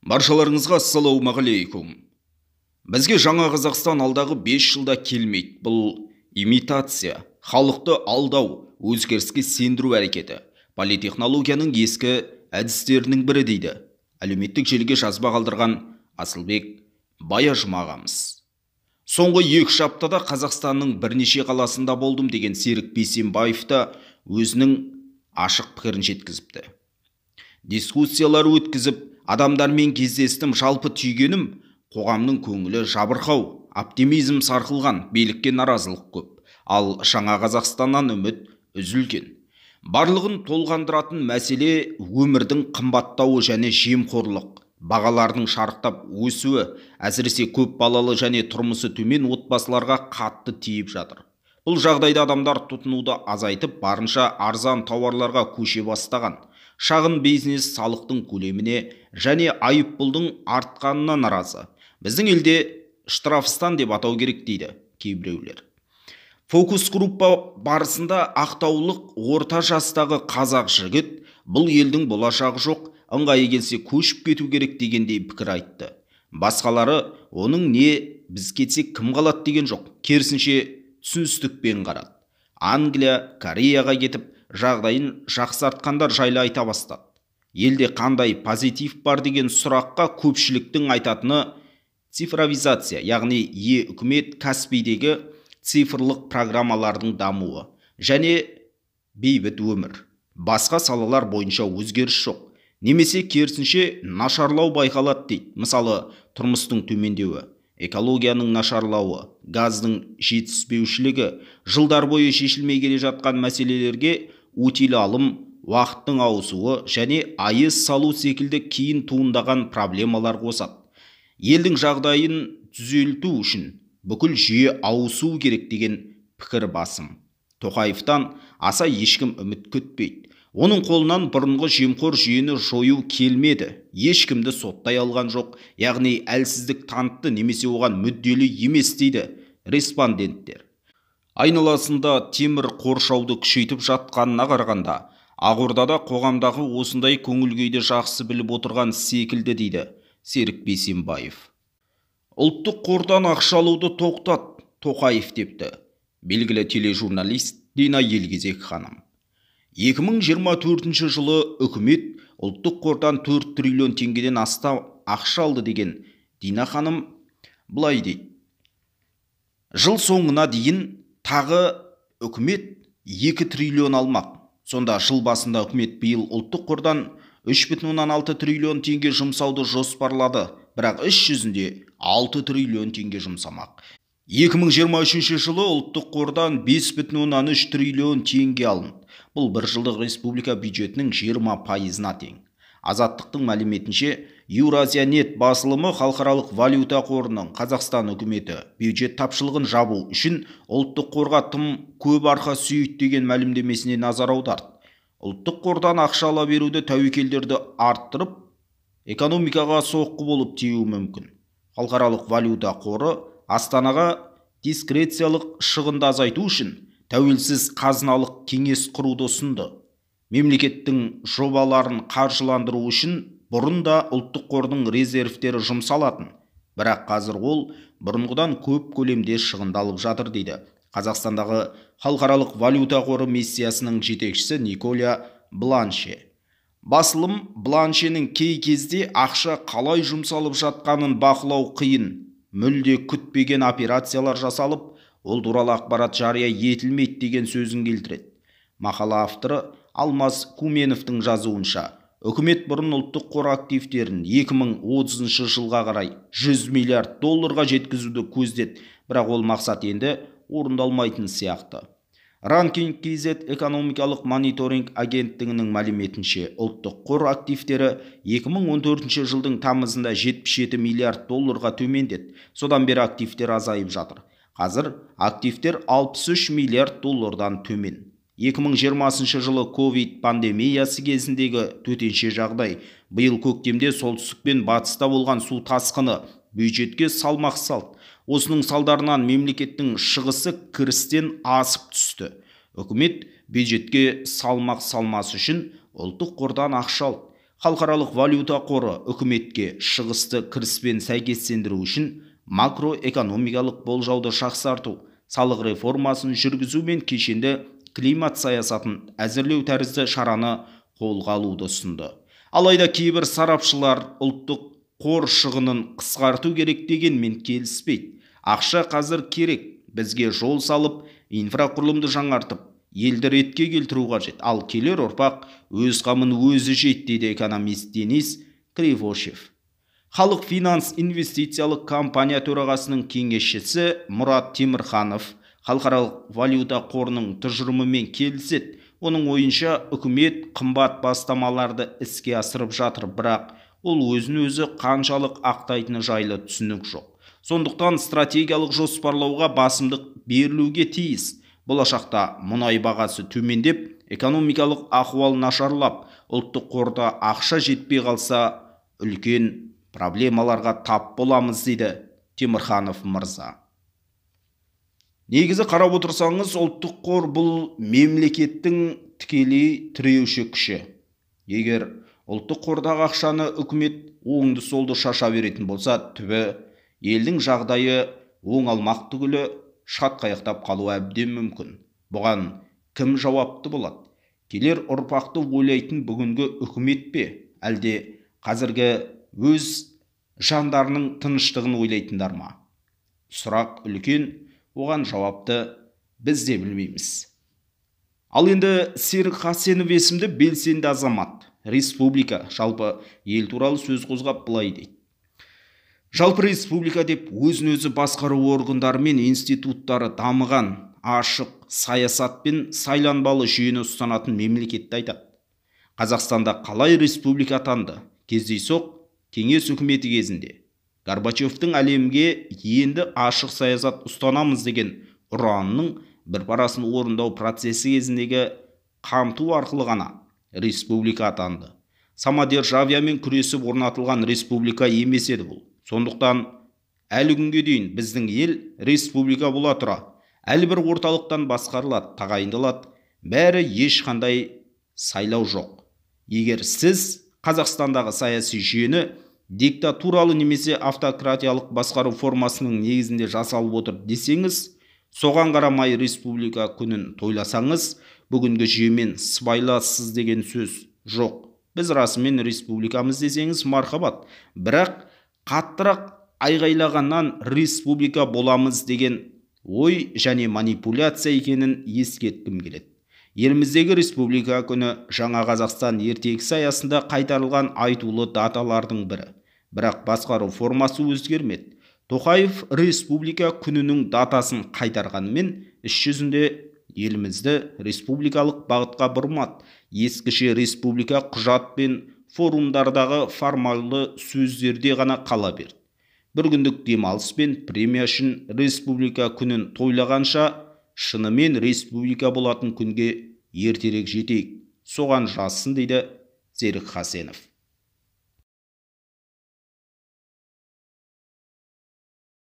Баршаларыңызға ассалаумағалейкум. Бізге жаңа Қазақстан алдағы 5 жылда келмейді. Бұл имитация, халықты алдау, өзгеріске сендіру әрекеті. Политехнологияның ескі әдістерінің бірі дейді. Әлеуметтік желіге жазба қалдырған Асылбек Баяжым ағамыз. Соңғы 2 аптада Қазақстанның бірнеше қаласында болдым деген Серік Бейсенбаев та өзінің ашық пікірін жеткізіпті. Дискуссиялар өткізіп, адамдармен кездестім, жалпы түйгенім, қоғамның көңілі жабырқау, оптимизм сарқылған, билікке наразылық көп. Ал жаңа Қазақстаннан үміт үзілген. Барлығын толғандыратын мәселе өмірдің қымбаттауы және жемқорлық. Бағалардың шарықтап өсуі, әсіресе көп балалы және тұрмысы төмен отбасыларға қатты тиіп жатыр. Бұл жағдайда адамдар тұтынуды азайтып, барынша арзан тауарларға көше бастаған. Шағын бизнес салықтың көлеміне және айыппұлдың артқанына наразы. Біздің елде штрафстан деп атау керек дейді кейбіреулер. Фокус группа барысында ақтаулық орта жастағы қазақ жігіт бұл елдің болашағы жоқ, ыңғайы келсе көшіп кету керек дегендей пікір айтты. Басқалары оның не біз кетсек кім қалады деген жоқ, керісінше түсіністікпен қарады. Англия, Кореяға кетіп жағдайын жақсартқандар жайлы айта бастады. Елде қандай позитив бар деген сұраққа көпшіліктің айтатыны цифровизация, яғни үкімет Каспийдегі цифрлық программалардың дамуы және бейбіт өмір. Басқа салалар бойынша өзгеріс жоқ. Немесе керісінше нашарлау байқалады дейді. Мысалы, тұрмыстың төмендеуі, экологияның нашарлауы, газдың жетіспеушілігі, жылдар бойы шешілмей келе жатқан мәселелерге утиль алым, уақыттың ауысуы және айыз салу секілді кейін туындаған проблемалар қосады. Елдің жағдайын түзелту үшін бүкіл жүйе ауысу керек деген пікір басым. Тоқаевтан аса ешкім үміт күтпейді. Оның қолынан бұрынғы жемқор жүйені жою келмеді. Ешкімді соттай алған жоқ, яғни әлсіздік танытты немесе оған мүдделі емес дейді респонденттер. Айналасында темір қоршауды күшейтіп жатқанына қарағанда, Ақордада қоғамдағы осындай көңіл-күйді жақсы біліп отырған секілді дейді Серік Бейсенбаев. Ұлттық қордан ақша алуды тоқтат, Тоқаев депті белгілі тележурналист Дина Елгезек ханым. 2024 жылы үкімет ұлттық қордан 4 триллион теңгеден астам ақша алды деген Дина ханым былай дейді. Жыл соңына дейін тағы үкімет 2 триллион алмақ. Сонда жыл басында үкімет биыл ұлттық қордан 3,6 триллион теңге жұмсауды жоспарлады, бірақ іс жүзінде 6 триллион теңге жұмсамақ. 2023 жылы ұлттық қордан 5,3 триллион теңге алынды. Бұл бір жылдық республика бюджетінің 20%-на тең. Азаттықтың мәліметінше, Еуразия-нет басылымы халықаралық валюта қорының Қазақстан үкіметі бюджет тапшылығын жабу үшін ұлттық қорға тым көп арқа сүйейді деген мәлімдемесіне назар аударды. Ұлттық қордан ақша ала беруді тәуекелдерді арттырып, экономикаға соққы болып тиюі мүмкін. Халықаралық валюта қоры Астанаға дискрециялық шығынды азайту үшін тәуелсіз қазыналық кеңес құруды ұсынды. Мемлекеттің жобаларын қаржыландыру үшін бұрын да ұлттық қордың резервтері жұмсалатын, бірақ қазір ол бұрынғыдан көп көлемде шығындалып жатыр дейді Қазақстандағы халықаралық валюта қоры миссиясының жетекшісі Николя Бланше. Басылым Бланшенің кей кезде ақша қалай жұмсалып жатқанын бақылау қиын, мүлде күтпеген операциялар жасалып, ол туралы ақпарат жария етілмейді деген сөзін келтіреді. Мақала авторы Алмаз Куменовтың жазуынша, үкімет бұрын ұлттық қор активтерін 2030 жылға қарай 100 миллиард долларға жеткізуді көздеді, бірақ ол мақсат енді орындалмайтын сияқты. Ранкинг KZ экономикалық мониторинг агенттігінің мәліметінше, ұлттық қор активтері 2014 жылдың тамызында 77 миллиард долларға төмендеді. Содан бері активтер азайып жатыр. Қазір активтер 63 миллиард доллардан төмен. 2020 жылы ковид пандемиясы кезіндегі төтенше жағдай, биыл көктемде солтүстік пен батыста болған су тасқыны бюджетке салмақ салды. Осының салдарынан мемлекеттің шығысы кірістен асып түсті. Үкімет бюджетке салмақ салмасы үшін ұлттық қордан ақша алды. Халықаралық валюта қоры үкіметке шығысты кіріспен сәйкестендіру үшін макроэкономикалық болжауды жақсарту, салық реформасын жүргізу мен кешенді климат саясатын әзірлеу тәрізді шараны қолға алуды ұсынды. Алайда кейбір сарапшылар ұлттық қор шығынын қысқарту керек дегенмен келіспейді. Ақша қазір керек, бізге жол салып, инфрақұрылымды жаңартып, елді ретке келтіру қажет. Ал келер ұрпақ өз қамын өзі жейді, дейді экономист Денис Кривошев. Халық финанс инвестициялық компания төрағасының кеңесшісі Мұрат Темірханов халықаралық валюта қорының тұжырымымен келіседі. Оның ойынша, үкімет қымбат бастамаларды іске асырып жатыр, бірақ ол өзін-өзі қаншалық ақтайтыны жайлы түсінік жоқ. Сондықтан стратегиялық жоспарлауға басымдық берілуге тиіс. Болашақта мұнай бағасы төмендеп, экономикалық ахуал нашарлап, ұлттық қорда ақша жетпей қалса, үлкен проблемаларға тап боламыз, дейді Темірханов мырза. Негізі қарап отырсаңыз, ұлттық қор бұл мемлекеттің тікелей тіреуші күші. Егер ұлттық қордағы ақшаны үкімет оңды солды шаша беретін болса, түбі елдің жағдайы оңалмақ түгілі шатқаяқтап қалу әбден мүмкін. Бұған кім жауапты болады? Келер ұрпақты ойлайтын бүгінгі үкімет пе, әлде қазіргі өз жандарының тыныштығын ойлайтындар ма? Сұрақ үлкен, оған жауапты біз де білмейміз. Ал енді Серік Хасенов есімді белсенді азамат, республика, жалпы ел туралы сөз қозғап былай дейді. Жалпы республика деп өзін-өзі басқару органдары мен институттары дамыған, ашық, саясат пен сайланбалы жүйені ұстанатын мемлекетті айтады. Қазақстанда қалай республика атанды? Кездейсоқ кеңес үкіметі кезінде. Горбачевтың әлемге енді ашық саясат ұстанамыз деген ұранының бір парасын орындау процесі кезіндегі қамту арқылы ғана республика атанды. Самодержавиямен күресіп орнатылған республика емес еді бұл. Сондықтан әлі күнге дейін біздің ел республика бола тұра, әлі бір орталықтан басқарылады, тағайындалады, бәрі ешқандай сайлау жоқ. Егер сіз Қазақстандағы саяси жүйені диктатуралы немесе автократиялық басқару формасының негізінде жасалып отыр десеңіз, соған қарамай республика күнін тойласаңыз, бүгінгі жүйемен сыбайлассыз деген сөз жоқ. Біз расымен республикамыз десеңіз мархабат, бірақ қаттырақ айғайлағаннан республика боламыз деген ой және манипуляция екенін ескерткім келеді. Еліміздегі республика күні жаңа Қазақстан ертегісі аясында қайтарылған айтулы даталардың бірі. Бірақ басқару формасы өзгермеді. Тоқаев республика күнінің датасын қайтарғанымен, іс жүзінде елімізді республикалық бағытқа бұрмады. Ескіше республика құжат пен форумдардағы формалды сөздерде ғана қала берді. Бір күндік демалыс пен премия үшін республика күнін тойлағанша, шынымен республика болатын күнге ертерек жетейік. Соған жазсын, дейді Серік Хасенов.